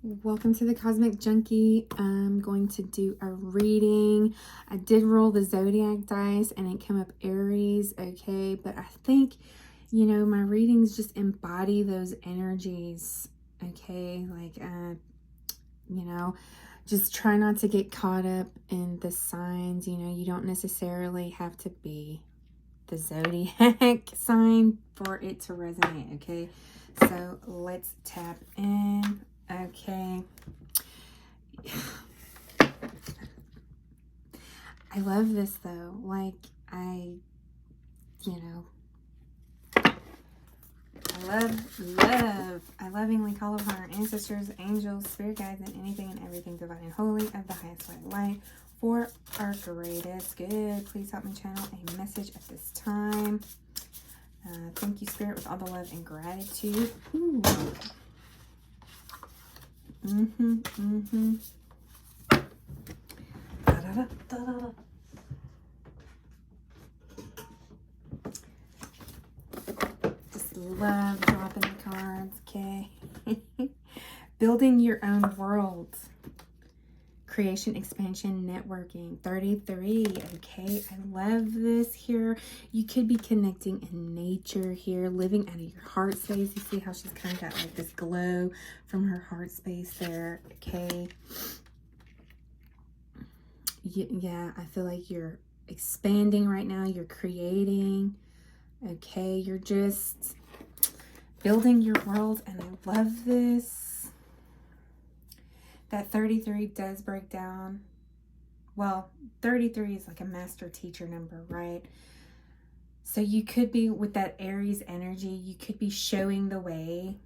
Welcome to the Cosmic Junkie. I'm going to do a reading. I did roll the zodiac dice and it came up Aries, okay? But I think, my readings just embody those energies, okay? Just try not to get caught up in the signs. You don't necessarily have to be the zodiac sign for it to resonate, okay? So let's tap in. Okay. I love this though. I lovingly call upon our ancestors, angels, spirit guides, and anything and everything divine and holy of the highest white light for our greatest good. Please help me channel a message at this time. Thank you, Spirit, with all the love and gratitude. Ooh. Da-da-da-da-da. Just love dropping the cards, okay? Building your own world. Creation, expansion, networking. 33, okay? I love this here. You could be connecting in nature here, living out of your heart space. You see how she's kind of got like this glow from her heart space there, okay? Yeah, I feel like you're expanding right now. You're creating, okay? You're just building your world, and I love this. That 33 does break down. Well, 33 is like a master teacher number, right? So you could be with that Aries energy, you could be showing the way.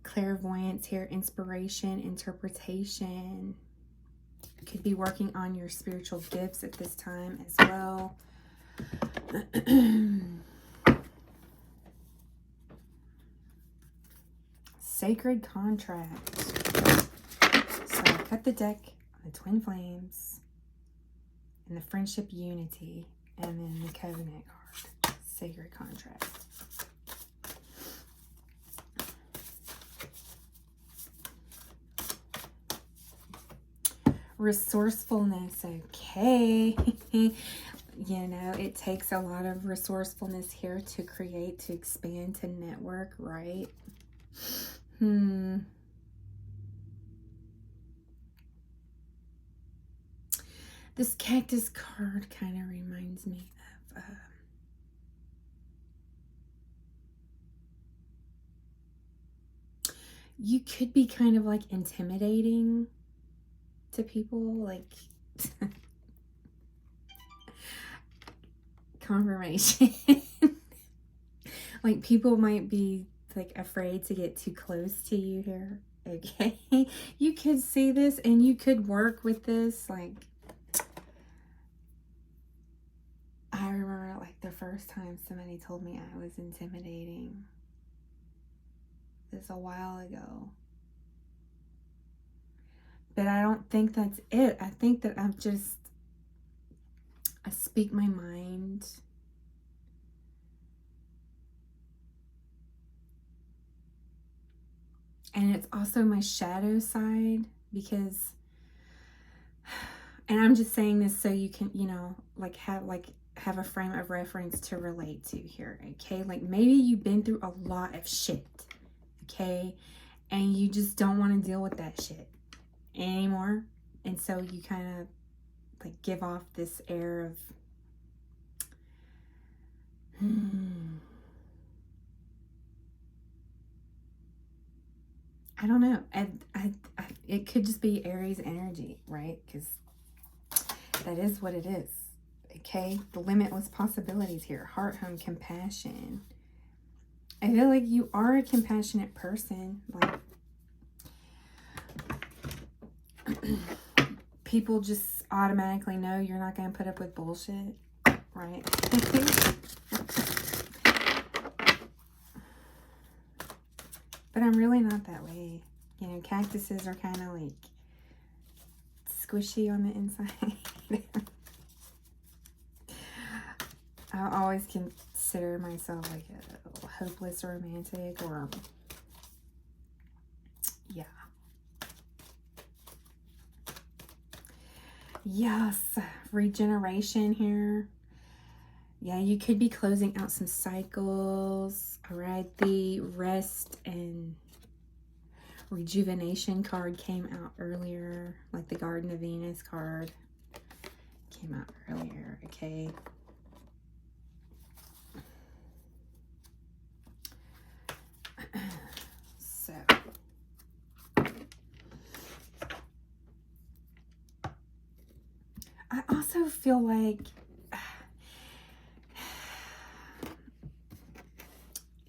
Clairvoyance here, inspiration, interpretation. You could be working on your spiritual gifts at this time as well. Sacred contract. So I cut the deck on the twin flames and the friendship unity, and then the covenant card, sacred contract. Resourcefulness, okay. It takes a lot of resourcefulness here to create, to expand, to network, right? This cactus card kind of reminds me of you could be kind of like intimidating to people, like confirmation. Like people might be like afraid to get too close to you here, okay? You could see this and you could work with this. Like, I remember like the first time somebody told me I was intimidating. This a while ago. But I don't think that's it. I think that I speak my mind. And it's also my shadow side, because, and I'm just saying this so you can, have a frame of reference to relate to here, okay? Like maybe you've been through a lot of shit, okay? And you just don't want to deal with that shit anymore. And so you kind of like give off this air of, I don't know. It could just be Aries energy, right? Because that is what it is. Okay, the limitless possibilities here. Heart, home, compassion. I feel like you are a compassionate person. Like people just automatically know you're not going to put up with bullshit, right? But I'm really not that way. Cactuses are kind of like squishy on the inside. I always consider myself like a hopeless romantic, or Yeah. Yes, regeneration here. Yeah, you could be closing out some cycles. All right, the rest and rejuvenation card came out earlier, like the Garden of Venus card came out earlier. Okay. So I also feel like,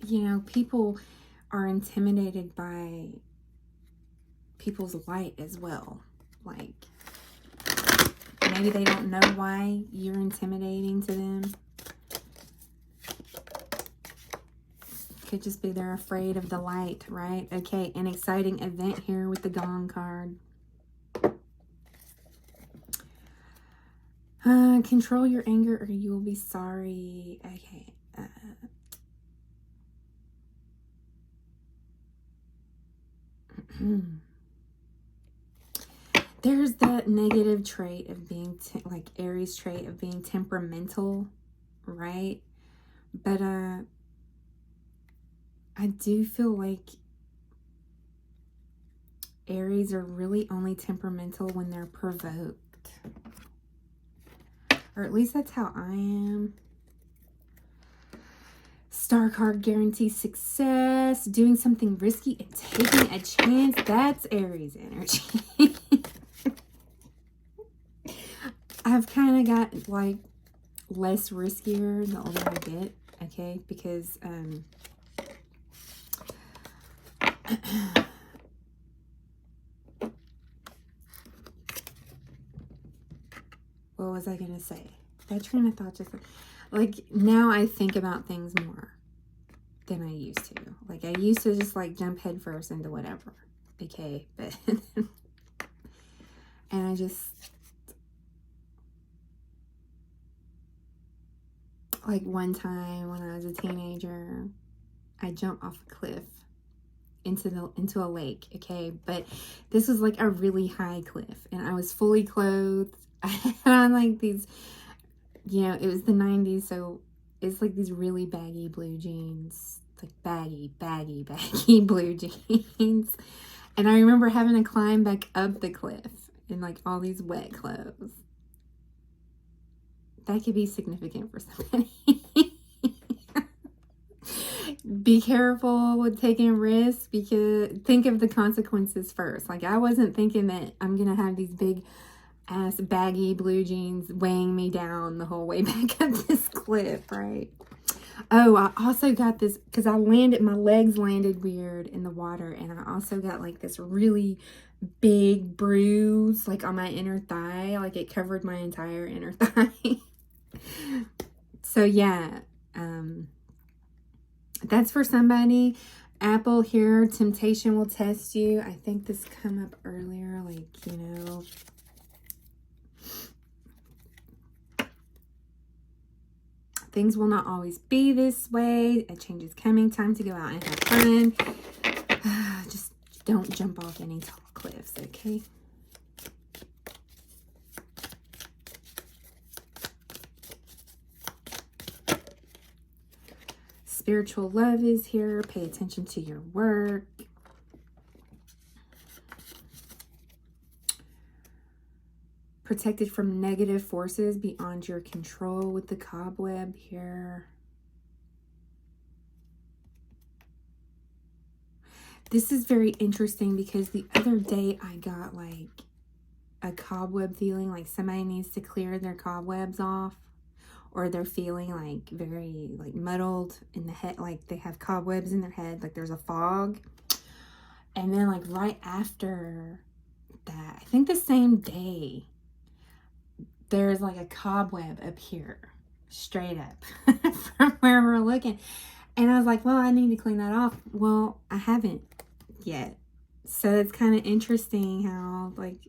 you know, people are intimidated by people's light as well. Like, maybe they don't know why you're intimidating to them. Could just be they're afraid of the light, right? Okay, an exciting event here with the Gong card. Control your anger or you will be sorry. Okay. There's that negative trait of being, like Aries trait of being temperamental, right? But I do feel like Aries are really only temperamental when they're provoked. Or at least that's how I am. Star card guarantees success. Doing something risky and taking a chance. That's Aries energy. I've kind of got like less riskier the older I get. Okay, because what was I going to say? That train of thought just, like, now I think about things more than I used to. Like, I used to just, like, jump headfirst into whatever. Okay, but, and I just, like, one time when I was a teenager, I jumped off a cliff into a lake, okay? But this was, like, a really high cliff, and I was fully clothed. I had on, like, these, you know, it was the 90s, so it's like these really baggy blue jeans, like baggy blue jeans. And I remember having to climb back up the cliff in like all these wet clothes. That could be significant for somebody. Be careful with taking risks, because think of the consequences first. Like, I wasn't thinking that I'm going to have these big ass baggy blue jeans weighing me down the whole way back up this cliff, right? Oh, I also got this because my legs landed weird in the water, and I also got like this really big bruise like on my inner thigh, like it covered my entire inner thigh. So yeah, that's for somebody. Apple here, temptation will test you. I think this come up earlier, like, you know, things will not always be this way. A change is coming. Time to go out and have fun. Just don't jump off any tall cliffs, okay? Spiritual love is here. Pay attention to your work. Protected from negative forces beyond your control with the cobweb here. This is very interesting because the other day I got like a cobweb feeling, like somebody needs to clear their cobwebs off, or they're feeling like very like muddled in the head, like they have cobwebs in their head, like there's a fog. And then like right after that, I think the same day, there's like a cobweb up here, straight up from where we're looking. And I was like, well, I need to clean that off. Well, I haven't yet. So it's kind of interesting how, like,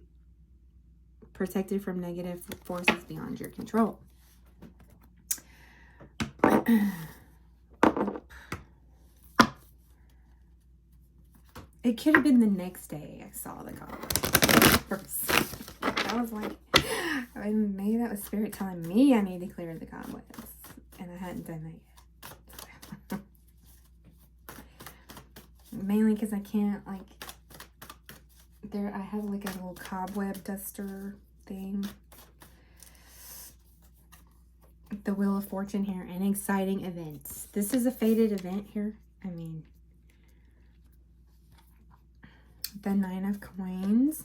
protected from negative forces beyond your control. It could have been the next day I saw the cobwebs. I was like, maybe that was spirit telling me I need to clear the cobwebs. And I hadn't done that yet. Mainly because I can't, like, I have like a little cobweb duster thing. The Wheel of Fortune here, and exciting events. This is a fated event here. I mean, the 9 of Coins.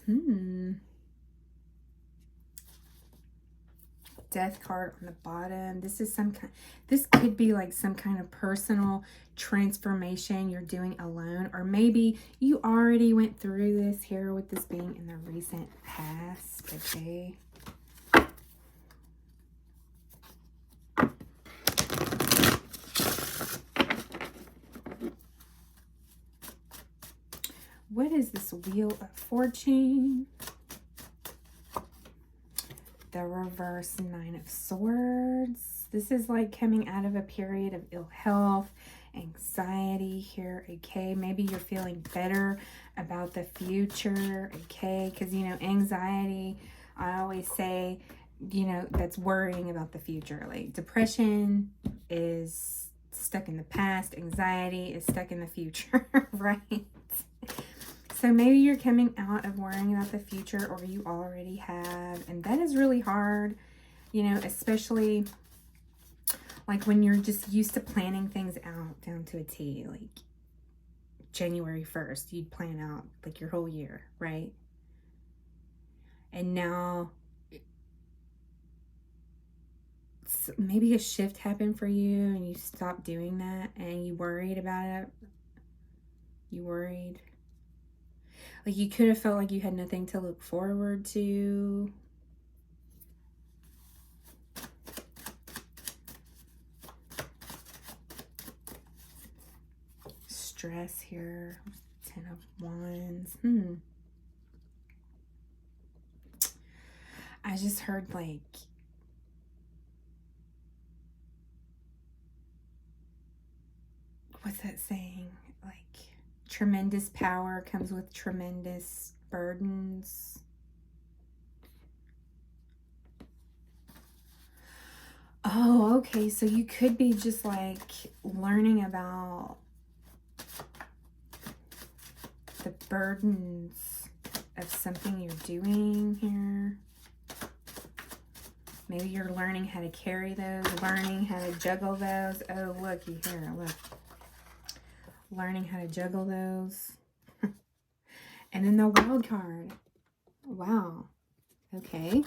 Death card on the bottom. This is this could be like some kind of personal transformation you're doing alone, or maybe you already went through this here with this being in the recent past. Okay. What is this Wheel of Fortune? The reverse 9 of Swords. This is like coming out of a period of ill health, anxiety here, okay? Maybe you're feeling better about the future, okay? Because, you know, anxiety, I always say, you know, that's worrying about the future. Like, depression is stuck in the past. Anxiety is stuck in the future, right? So maybe you're coming out of worrying about the future, or you already have, and that is really hard, you know, especially like when you're just used to planning things out down to a T. Like January 1st, you'd plan out like your whole year, right? And now maybe a shift happened for you and you stopped doing that and you worried about it. You worried. Like you could have felt like you had nothing to look forward to. Stress here. 10 of Wands. I just heard like what's that saying? Like tremendous power comes with tremendous burdens. Oh, okay. So you could be just like learning about the burdens of something you're doing here. Maybe you're learning how to carry those, learning how to juggle those. Oh, looky here, look. Learning how to juggle those. And then the wild card. Wow. Okay.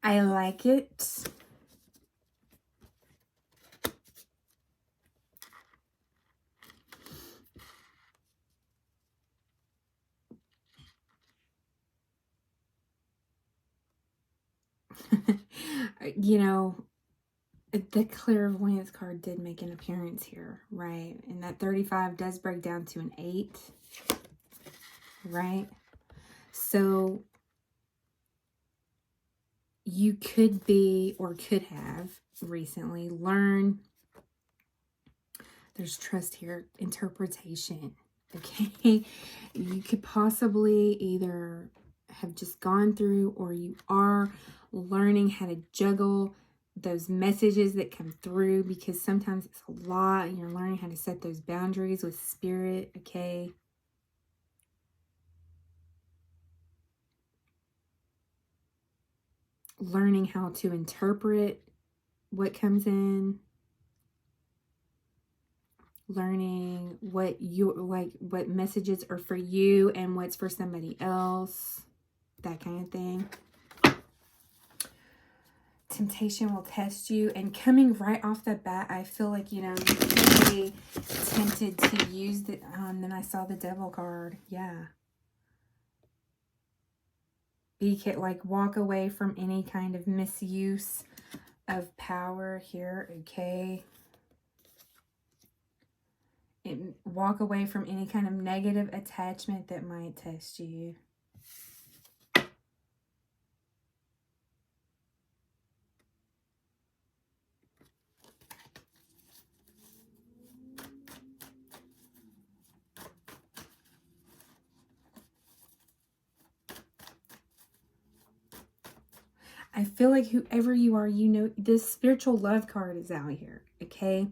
I like it. You know, the clairvoyance card did make an appearance here, right? And that 35 does break down to an 8, right? So you could be, or could have recently learned, there's trust here, interpretation, okay? You could possibly either have just gone through, or you are learning how to juggle those messages that come through, because sometimes it's a lot and you're learning how to set those boundaries with spirit, okay? Learning how to interpret what comes in, learning what what messages are for you and what's for somebody else, that kind of thing. Temptation will test you, and coming right off the bat, I feel like, you know, you could be tempted to use the, and then I saw the Devil card. Yeah. Like walk away from any kind of misuse of power here, okay? Walk away from any kind of negative attachment that might test you. I feel like whoever you are, you know, this spiritual love card is out here, okay?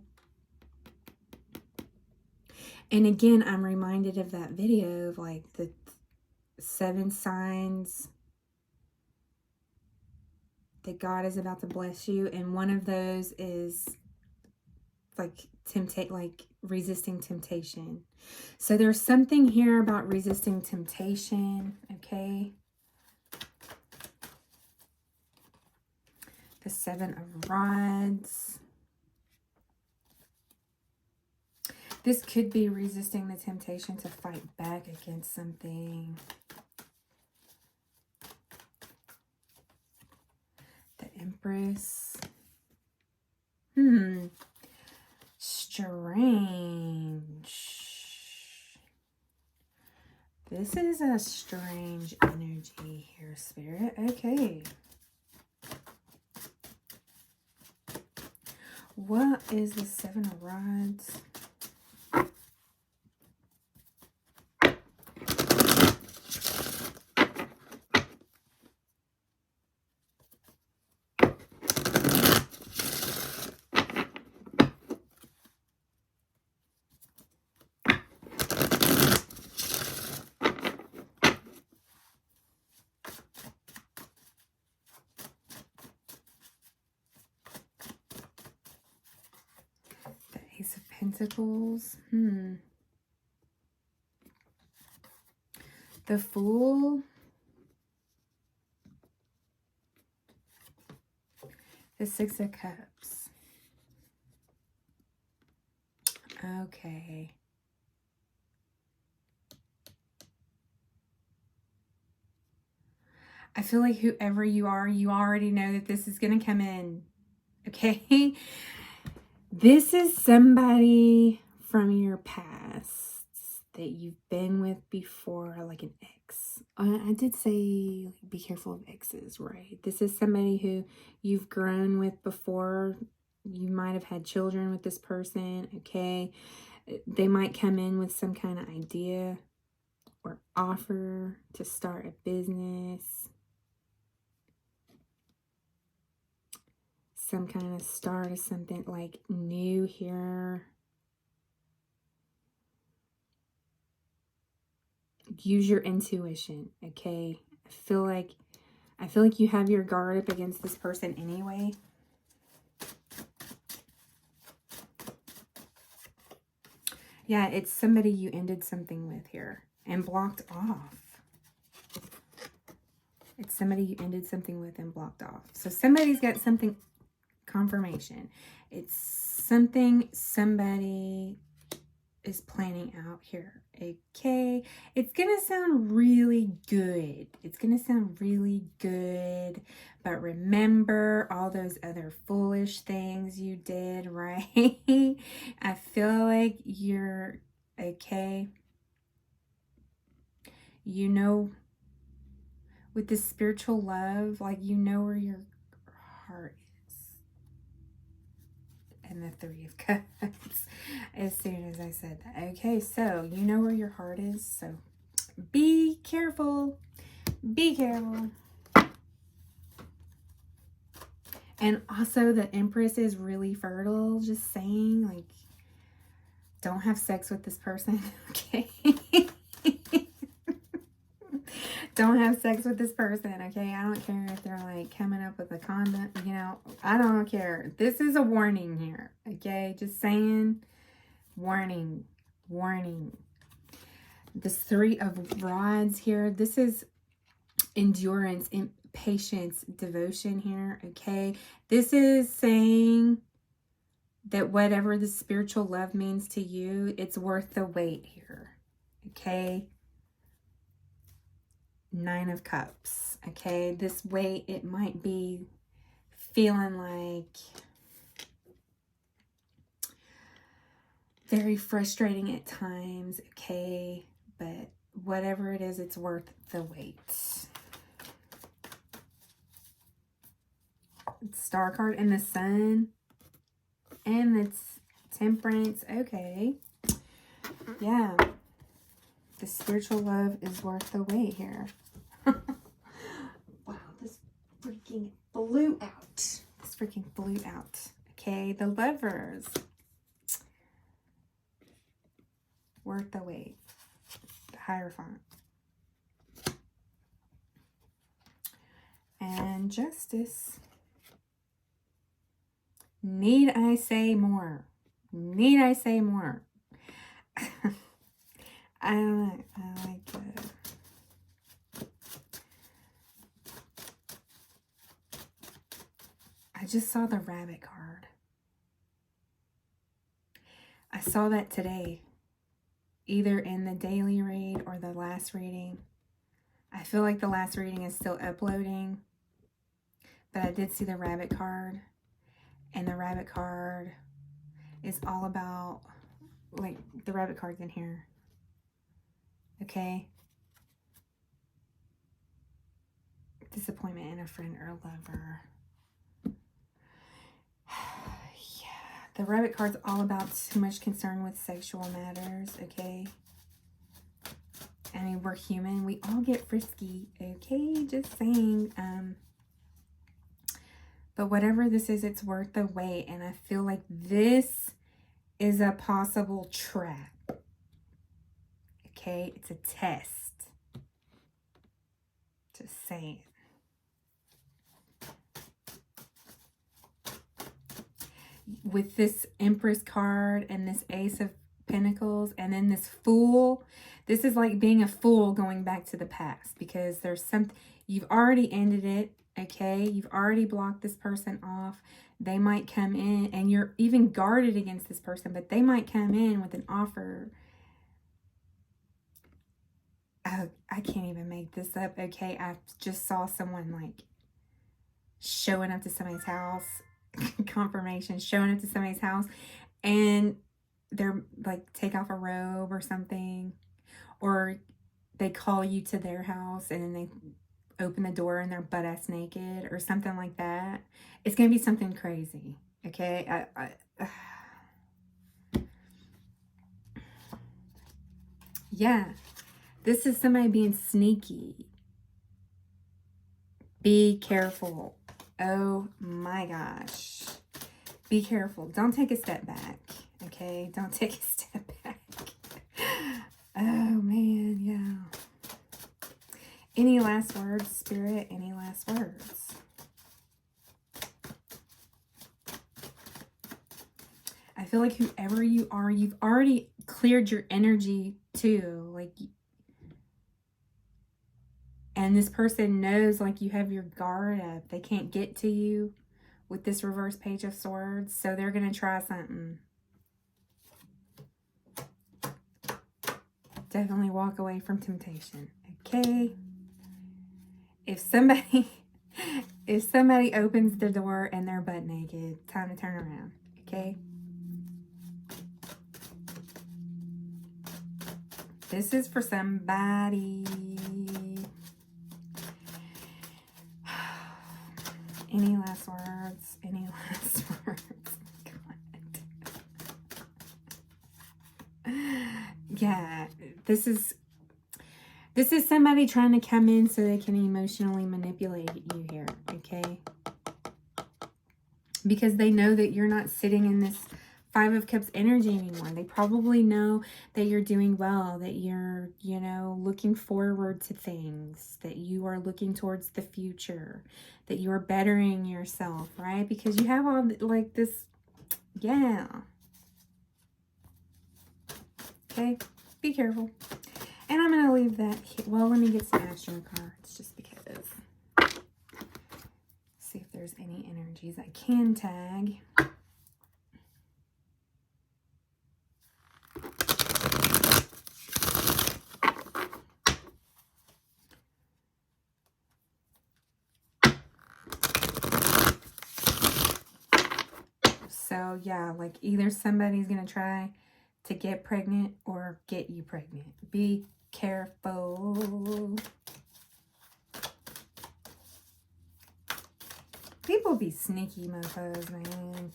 And again, I'm reminded of that video of like the 7 signs that God is about to bless you. And one of those is like resisting temptation. So there's something here about resisting temptation, okay? The 7 of Rods. This could be resisting the temptation to fight back against something. The Empress. Strange. This is a strange energy here, Spirit. Okay. What is the 7 of Rods? Ace of Pentacles. The Fool. The 6 of Cups. Okay. I feel like whoever you are, you already know that this is going to come in. Okay? This is somebody from your past that you've been with before, like an ex. I did say be careful of exes, right? This is somebody who you've grown with before. You might have had children with this person, okay? They might come in with some kind of idea or offer to start a business. Some kind of start of something like new here. Use your intuition, okay? I feel like you have your guard up against this person anyway. Yeah, it's somebody you ended something with here and blocked off. It's somebody you ended something with and blocked off. So somebody's got something, confirmation. It's something somebody is planning out here, okay? It's gonna sound really good. It's gonna sound really good, but remember all those other foolish things you did, right? I feel like you're okay. You know, with this spiritual love, like you know where your heart is. And the 3 of Cups as soon as I said that. Okay, so you know where your heart is, so be careful. Be careful. And also the Empress is really fertile, just saying, like, don't have sex with this person, okay? Don't have sex with this person, okay? I don't care if they're like coming up with a condom, you know, I don't care. This is a warning here, okay? Just saying, warning, warning. This 3 of Rods here, this is endurance, patience, devotion here, okay? This is saying that whatever the spiritual love means to you, it's worth the wait here, okay? 9 of Cups, okay? This wait, it might be feeling like very frustrating at times, okay? But whatever it is, it's worth the wait. Star card and the Sun and it's Temperance, okay? Yeah. The spiritual love is worth the wait here. Wow, this freaking blew out. This freaking blew out. Okay, the Lovers. Worth the wait. The Hierophant. And Justice. Need I say more? Need I say more? I like it. I just saw the Rabbit card. I saw that today, either in the daily read or the last reading. I feel like the last reading is still uploading, but I did see the Rabbit card, and the Rabbit card is all about, like, the Rabbit card's in here. Okay? Disappointment in a friend or lover. Yeah. The Rabbit card's all about too much concern with sexual matters. Okay? I mean, we're human. We all get frisky. Okay? Just saying. But whatever this is, it's worth the wait. And I feel like this is a possible trap. Okay? It's a test. Just saying. With this Empress card and this Ace of Pentacles and then this Fool, this is like being a fool going back to the past, because there's something, you've already ended it, okay? You've already blocked this person off. They might come in, and you're even guarded against this person, but they might come in with an offer. Oh, I can't even make this up, okay? I just saw someone like showing up to somebody's house. Confirmation, showing up to somebody's house, and they're like, take off a robe or something, or they call you to their house and then they open the door and they're butt ass naked or something like that. It's gonna be something crazy, okay? Yeah, this is somebody being sneaky. Be careful. Oh my gosh. Be careful. Don't take a step back. Okay? Don't take a step back. Oh man, yeah. Any last words, Spirit? Any last words? I feel like whoever you are, you've already cleared your energy too. Like, and this person knows, like, you have your guard up. They can't get to you with this reverse Page of Swords. So they're going to try something. Definitely walk away from temptation. Okay? If somebody opens the door and they're butt naked, time to turn around. Okay? This is for somebody. Any last words? Any last words? God. Yeah, this is somebody trying to come in so they can emotionally manipulate you here, okay? Because they know that you're not sitting in this Five of Cups energy anymore. They probably know that you're doing well, that you're, you know, looking forward to things, that you are looking towards the future, that you are bettering yourself, right? Because you have all, like, this, yeah. Okay, be careful. And I'm going to leave that here. Well, let me get some Astro cards just because. See if there's any energies I can tag. So, yeah, like, either somebody's going to try to get pregnant or get you pregnant. Be careful. People be sneaky mofos, man.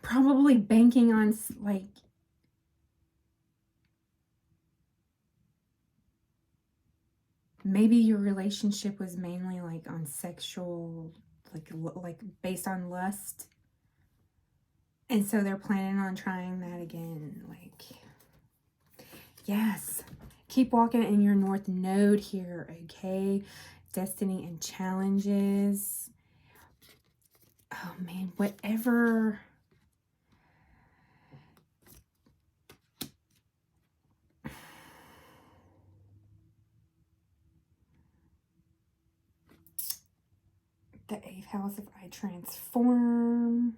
Probably banking on, like, maybe your relationship was mainly like on sexual, like based on lust. And so they're planning on trying that again. Like, yes. Keep walking in your North Node here, okay? Destiny and challenges. Oh, man. Whatever. The 8th house if I transform.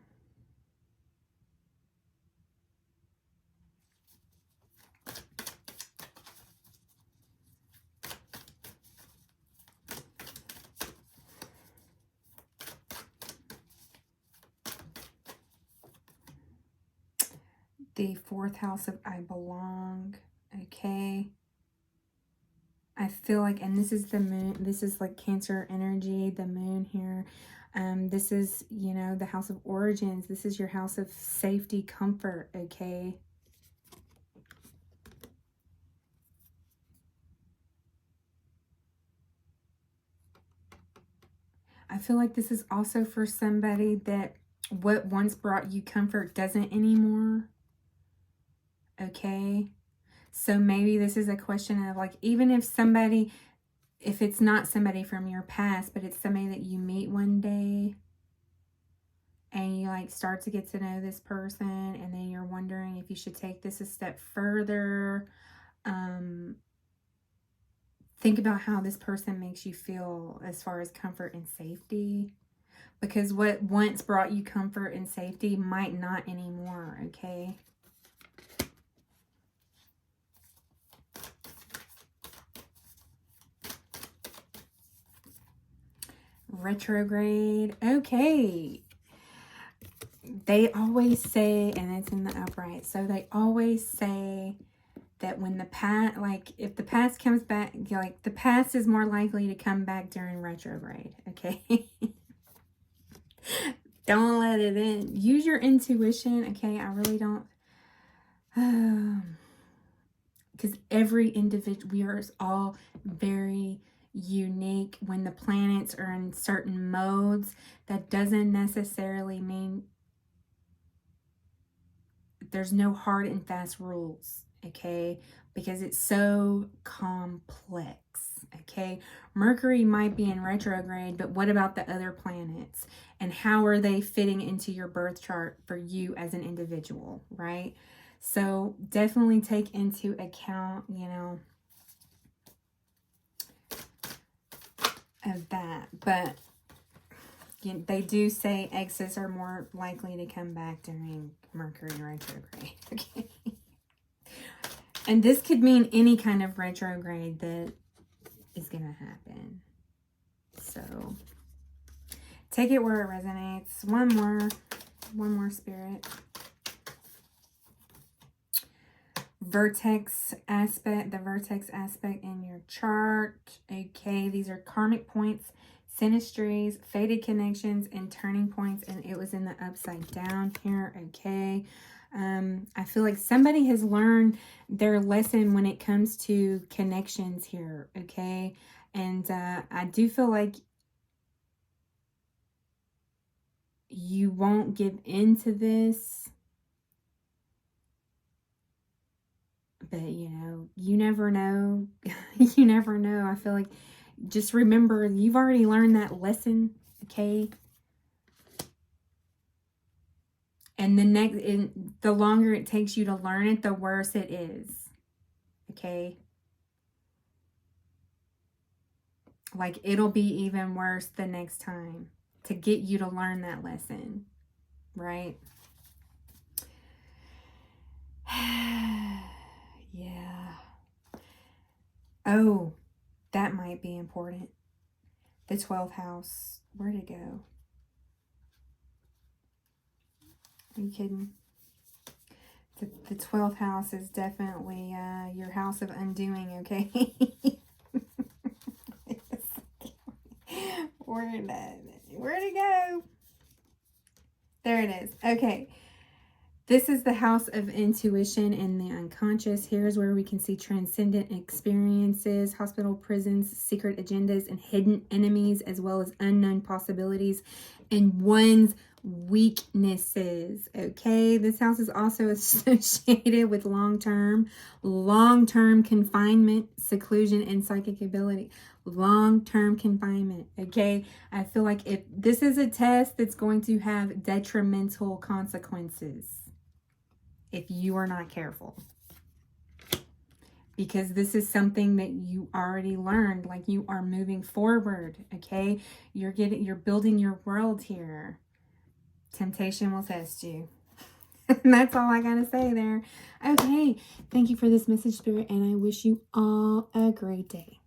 The 4th house of I belong. Okay. I feel like, and this is the moon, this is like Cancer energy, the moon here. This is, you know, the house of origins. This is your house of safety, comfort, okay? I feel like this is also for somebody that what once brought you comfort doesn't anymore, okay? So maybe this is a question of like, even if somebody, if it's not somebody from your past, but it's somebody that you meet one day and you like start to get to know this person, and then you're wondering if you should take this a step further. Think about how this person makes you feel as far as comfort and safety, because what once brought you comfort and safety might not anymore, okay? Retrograde. Okay. They always say, and it's in the upright, so they always say that when the past, like if the past comes back, like the past is more likely to come back during retrograde, okay? Don't let it in. Use your intuition, okay? I really don't. Because every individual, we are all very unique. When the planets are in certain modes, that doesn't necessarily mean there's no hard and fast rules, okay? Because it's so complex, okay? Mercury might be in retrograde, but what about the other planets? And how are they fitting into your birth chart for you as an individual, right? So definitely take into account, you know, of that. But you know, they do say exes are more likely to come back during Mercury retrograde, okay? And this could mean any kind of retrograde that is going to happen. So take it where it resonates. One more spirit. Vertex aspect, the vertex aspect in your chart. Okay, these are karmic points, synastries, fated connections, and turning points. And it was in the upside down here. Okay. I feel like somebody has learned their lesson when it comes to connections here, okay? And I do feel like you won't give into this, but you know, you never know. You never know. I feel like just remember you've already learned that lesson, okay? And the longer it takes you to learn it, the worse it is. Okay? Like, it'll be even worse the next time to get you to learn that lesson. Right? Yeah. Oh, that might be important. The 12th house. Where'd it go? Are you kidding? The 12th house is definitely your house of undoing, okay? Where'd it go? There it is. Okay. This is the house of intuition and the unconscious. Here's where we can see transcendent experiences, hospital, prisons, secret agendas, and hidden enemies, as well as unknown possibilities and one's weaknesses. Okay, this house is also associated with long-term confinement, seclusion, and psychic ability. Long-term confinement. Okay, I feel like if this is a test that's going to have detrimental consequences if you are not careful, because this is something that you already learned. Like, you are moving forward. Okay, you're building your world here. Temptation will test you. And that's all I gotta say there. Okay, thank you for this message, Spirit, and I wish you all a great day.